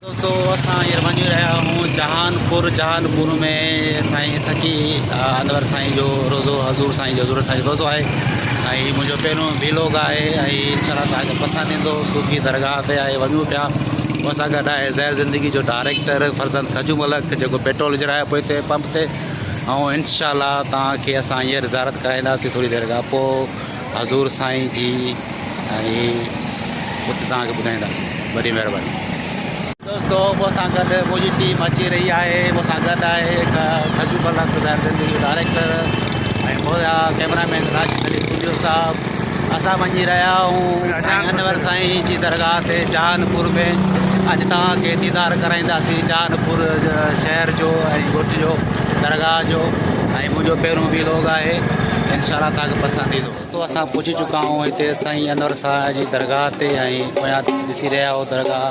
दोस्तों असां हींअर वञी रहिया आहियूं जहानपुर में साईं सखी अनवर साईं जो रोज़ो हज़ूर साईं जो रोज़ो आहे ऐं मुंहिंजो पहिरियों व्लॉग आहे ऐं इंशाअल्लाह तव्हांखे पसंदि ईंदो। सूफ़ी दरगाह ते आहे वञूं पिया। पोइ असां गॾु आहे ज़हर ज़िंदगी जो डायरेक्टर फरज़ंद खजू मलक जेको पेट्रोल विझराए पोइ हिते पंप ते। ऐं इंशाअल्लाह तव्हांखे असां हींअर ज़ियारत कराईंदासीं थोरी देरि खां पोइ हज़ूर साईं जी ऐं उते तव्हांखे ॿुधाईंदासीं। वॾी महिरबानी। दोस्तों मूंसां गॾु मुंहिंजी टीम अची रही आहे। मूंसां गॾु आहे खजू मलक ज़हर ज़िंदगी जो डायरेक्टर ऐं मुंहिंजा कैमरामैन राशिद अली स्टूडियो साहब। असां वञी रहिया आहियूं साईं अनवर साईं जी दरगाह ते जहानपुर में। अॼु तव्हांखे दीदार कराईंदासीं जहानपुर शहर जो ऐं ॻोठ जो दरगाह जो ऐं मुंहिंजो पहिरियों व्लॉग आहे। इंशाअल्लाह तव्हांखे पसंदि ईंदो। दोस्तों असां पहुची चुका आहियूं हिते साईं अनवर साहिब जी दरगाह ते ऐं पोयां ॾिसी रहिया आहियो दरगाह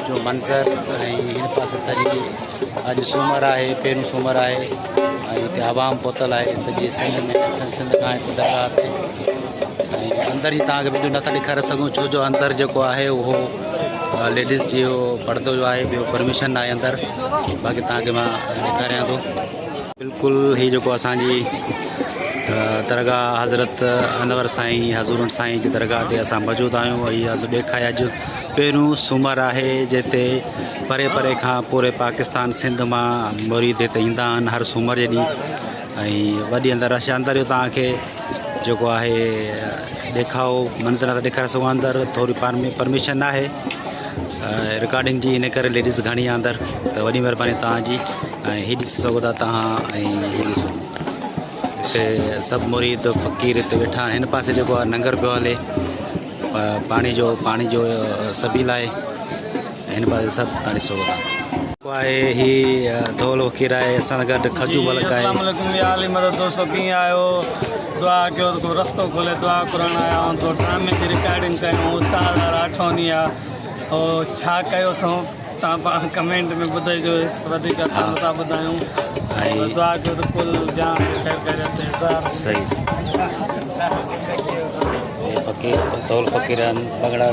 जो मंज़र। ऐं हिन पासे सॼी अॼु सूमरु आहे, पहिरियों सूमरु आहे ऐं हिते आवाम पहुतल आहे सॼे सिंध में। सिंध खां हिते दरगाह ते ऐं अंदरि ई तव्हांखे वीडियो नथा ॾेखारे सघूं छो जो अंदरि जेको आहे उहो लेडीज़ जो पर्दो जो आहे, ॿियो परमिशन आहे अंदरि। बाक़ी तव्हांखे मां ॾेखारियां थो। बिल्कुलु हीअ जेको असांजी दरगाह हज़रत अनवर साईं हज़ूर साईं जी दरगाह ते असां मौजूदु आहियूं। ऐं ॾेखारे अॼु पहिरियों सूमरु आहे जिते परे परे खां पूरे पाकिस्तान सिंध मां मुरीद हिते ईंदा आहिनि हर सूमर जे ॾींहुं। ऐं वॾी अंदरि रश अंदरि तव्हांखे जेको आहे ॾेखाओ मंज़र नथा ॾेखारे सघूं। अंदरि थोरी परमिशन आहे रिकॉर्डिंग जी, इन करे लेडीज़ घणी आहे अंदरि। त वॾी महिरबानी तव्हांजी। ऐं हीअ ॾिसी सघो था तव्हां। ऐं हीअ ॾिसो हिते सभु मुरीद फ़क़ीर हिते वेठा आहिनि। हिन पासे जेको आहे लंगर पियो हले पाणी जो सभील आहे। हिन पासे सभु तव्हां ॾिसो था आहे। हीअ धोल फ़क़ीर आहे असां सां गॾु खजू मलक आहे। दोस्तों कीअं आहियो? दुआ कयो को रस्तो खोले दुआ करणु आया आहियूं। तो ड्रामे जी रिकॉर्डिंग कयूं ताज़ा अठवनी आहे और छा कयो अथऊं तव्हां पाण कमेंट में ॿुधाइजो। वधीक असां नथा ॿुधायूं ऐं दुआ कयो त कुल जाम सही फ़क़ीर धोल फ़क़ीर आहिनि पगड़ा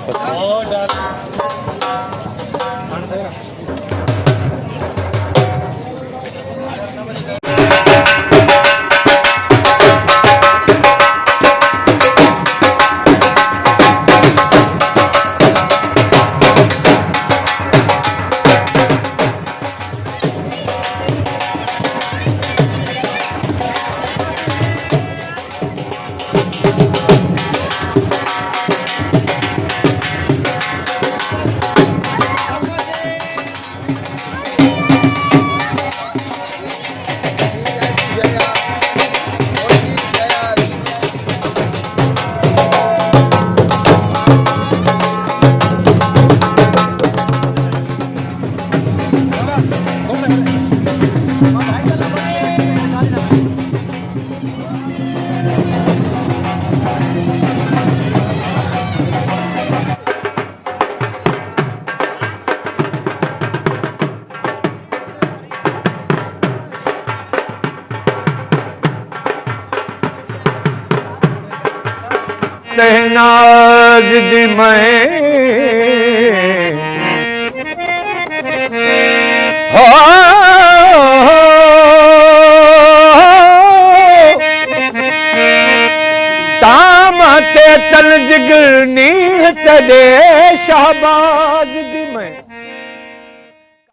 नाज दी मैं हो ताम ते तल जिगर नी तड़े शाबाज